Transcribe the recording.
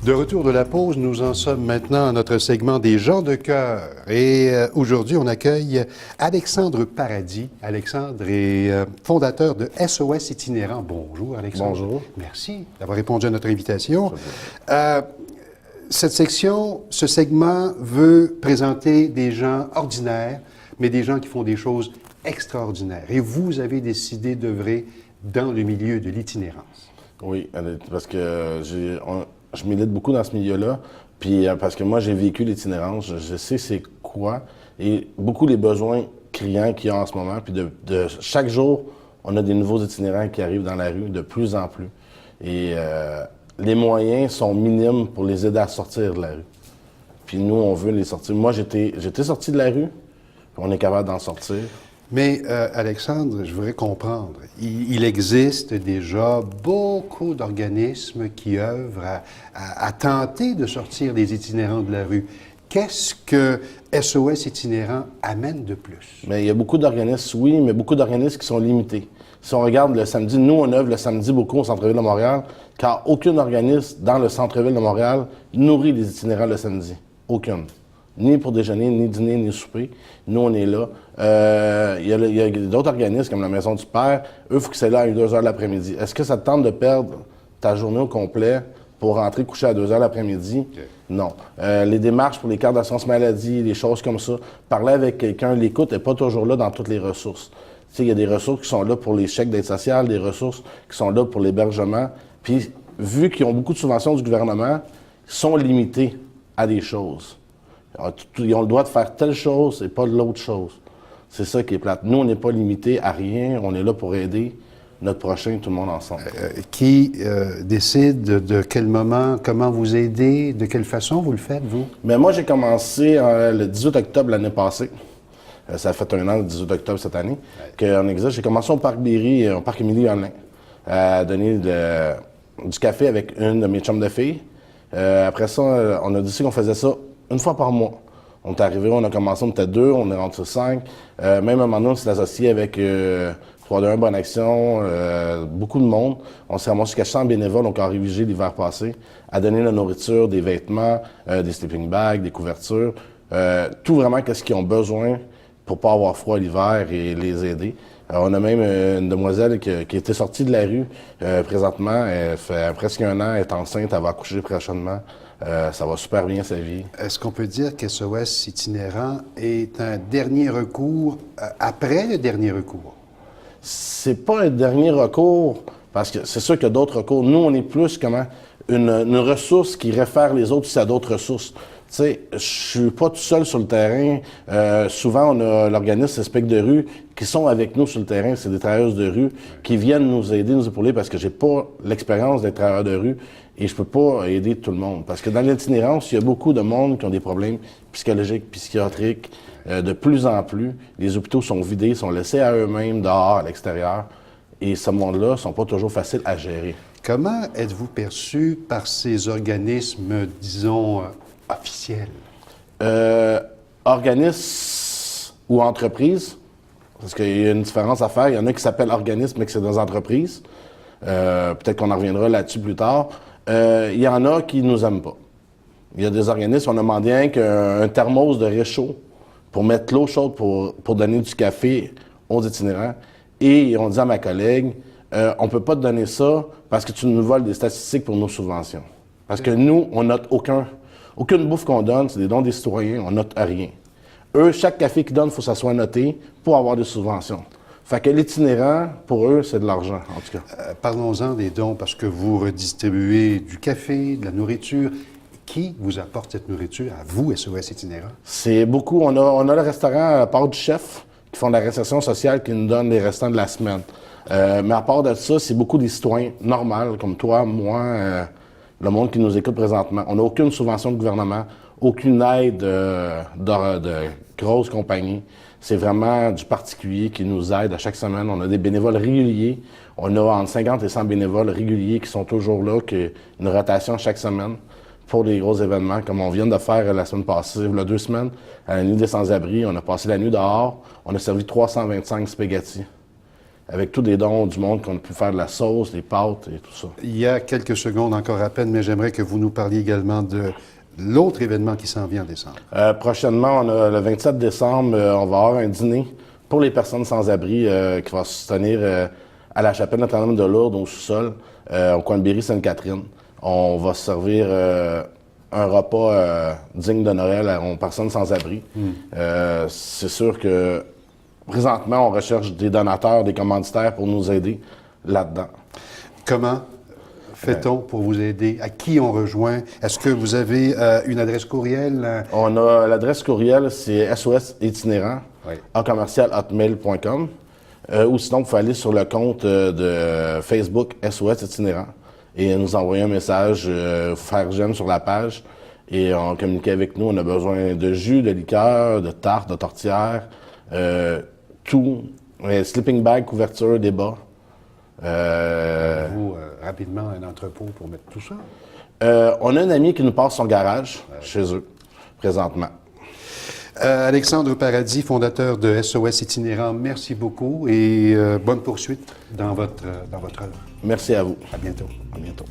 De retour de la pause, nous en sommes maintenant à notre segment des gens de cœur. Et aujourd'hui, on accueille Alexandre Paradis. Alexandre est fondateur de SOS Itinérant. Bonjour, Alexandre. Bonjour. Merci d'avoir répondu à notre invitation. Cette section, ce segment veut présenter des gens ordinaires, mais des gens qui font des choses extraordinaires. Et vous avez décidé d'œuvrer dans le milieu de l'itinérance. Oui, parce que je milite beaucoup dans ce milieu-là, puis parce que moi, j'ai vécu l'itinérance, je sais c'est quoi, et beaucoup les besoins criants qu'il y a en ce moment, puis de chaque jour, on a des nouveaux itinérants qui arrivent dans la rue, de plus en plus. Et les moyens sont minimes pour les aider à sortir de la rue. Puis nous, on veut les sortir. Moi, j'étais sorti de la rue, puis on est capable d'en sortir. Mais, Alexandre, je voudrais comprendre. Il existe déjà beaucoup d'organismes qui œuvrent à tenter de sortir des itinérants de la rue. Qu'est-ce que SOS Itinérant amène de plus? Mais il y a beaucoup d'organismes, oui, mais beaucoup d'organismes qui sont limités. Si on regarde le samedi, nous, on œuvre le samedi beaucoup au centre-ville de Montréal, car aucun organisme dans le centre-ville de Montréal nourrit les itinérants le samedi. Aucune. Ni pour déjeuner, ni dîner, ni souper. Nous, on est là. Il y a d'autres organismes, comme la Maison du Père. Eux, il faut qu'ils soient là à 2 heures l'après-midi. Est-ce que ça te tente de perdre ta journée au complet pour rentrer coucher à 2 heures l'après-midi? Okay. Non. Les démarches pour les cartes d'assurance maladie, les choses comme ça, parler avec quelqu'un, l'écoute n'est pas toujours là dans toutes les ressources. Tu sais, il y a des ressources qui sont là pour les chèques d'aide sociale, des ressources qui sont là pour l'hébergement. Puis, vu qu'ils ont beaucoup de subventions du gouvernement, ils sont limités à des choses. Ils ont le droit de faire telle chose et pas de l'autre chose. C'est ça qui est plate. Nous, on n'est pas limité à rien. On est là pour aider notre prochain, tout le monde ensemble. Qui décide de quel moment, comment vous aider, de quelle façon vous le faites, vous? Mais moi, j'ai commencé le 18 octobre l'année passée. Ça a fait 1 an, le 18 octobre cette année, qu'on existe. J'ai commencé au Parc Berry, au Parc Émilie-Yonlin, à donner du café avec une de mes chums de filles. Après ça, on a décidé qu'on faisait ça 1 fois par mois. On est arrivé, on a commencé, on était 2, on est rendu sur 5. Même à un moment donné, on s'est associé avec 3-2-1 Bonne Action, beaucoup de monde. On s'est ramassé jusqu'à 100 bénévoles, donc en révisé l'hiver passé, à donner de la nourriture, des vêtements, des sleeping bags, des couvertures, tout vraiment qu'est-ce qu'ils ont besoin pour pas avoir froid l'hiver et les aider. On a même une demoiselle qui était sortie de la rue présentement. Elle fait presque 1 an, elle est enceinte, elle va accoucher prochainement. Ça va super bien, sa vie. Est-ce qu'on peut dire qu'SOS Itinérant est un dernier recours après le dernier recours? C'est pas un dernier recours, parce que c'est sûr qu'il y a d'autres recours. Nous, on est plus comment une ressource qui réfère les autres à d'autres ressources. Tu sais, je suis pas tout seul sur le terrain. Souvent, on a l'organisme Spectre de rue qui sont avec nous sur le terrain. C'est des travailleuses de rue qui viennent nous aider, nous épauler, parce que j'ai pas l'expérience d'être travailleur de rue et je peux pas aider tout le monde. Parce que dans l'itinérance, il y a beaucoup de monde qui ont des problèmes psychologiques, psychiatriques. De plus en plus, les hôpitaux sont vidés, sont laissés à eux-mêmes, dehors, à l'extérieur. Et ce monde-là ne sont pas toujours faciles à gérer. Comment êtes-vous perçu par ces organismes, disons, officiels? Organismes ou entreprises, parce qu'il y a une différence à faire. Il y en a qui s'appellent organismes, mais que c'est des entreprises. Peut-être qu'on en reviendra là-dessus plus tard. Il y en a qui ne nous aiment pas. Il y a des organismes, on a demandé un thermos de réchaud pour mettre l'eau chaude pour donner du café aux itinérants. Et on dit à ma collègue, on ne peut pas te donner ça parce que tu nous voles des statistiques pour nos subventions. Parce que nous, on note aucune bouffe qu'on donne, c'est des dons des citoyens, on note rien. Eux, chaque café qu'ils donnent, il faut que ça soit noté pour avoir des subventions. Fait que l'itinérant, pour eux, c'est de l'argent, en tout cas. Parlons-en des dons, parce que vous redistribuez du café, de la nourriture. Qui vous apporte cette nourriture à vous, SOS Itinérant? C'est beaucoup. On a le restaurant à part du chef, qui font de la réinsertion sociale, qui nous donnent les restants de la semaine. Mais à part de ça, c'est beaucoup des citoyens normaux, comme toi, moi, le monde qui nous écoute présentement. On n'a aucune subvention de gouvernement, aucune aide de grosses compagnies. C'est vraiment du particulier qui nous aide à chaque semaine. On a des bénévoles réguliers. On a entre 50 et 100 bénévoles réguliers qui sont toujours là, une rotation chaque semaine pour des gros événements, comme on vient de faire la semaine passée, il y a 2 semaines, à la nuit des sans-abri. On a passé la nuit dehors. On a servi 325 spaghettis. avec tous les dons du monde qu'on a pu faire de la sauce, des pâtes et tout ça. Il y a quelques secondes encore à peine, mais j'aimerais que vous nous parliez également de l'autre événement qui s'en vient en décembre. Prochainement, le 27 décembre, on va avoir un dîner pour les personnes sans-abri qui va se tenir à la chapelle Notre-Dame de Lourdes, au sous-sol, au coin de Berry-Sainte-Catherine. On va servir un repas digne de Noël aux personnes sans-abri. C'est sûr que présentement, on recherche des donateurs, des commanditaires pour nous aider là-dedans. Comment fait-on pour vous aider? À qui on rejoint? Est-ce que vous avez une adresse courriel? On a l'adresse courriel, c'est SOS-itinérant, Oui. @hotmail.com. Ou sinon, vous pouvez aller sur le compte de Facebook SOS Itinérant et nous envoyer un message, faire j'aime sur la page et on communique avec nous. On a besoin de jus, de liqueur, de tartes, de tortillères, tout. Sleeping bag, couverture, débat. Vous, rapidement, un entrepôt pour mettre tout ça? On a un ami qui nous passe son garage chez eux, présentement. Alexandre Paradis, fondateur de SOS Itinérant, merci beaucoup et bonne poursuite dans votre œuvre. Merci à vous. À bientôt. À bientôt.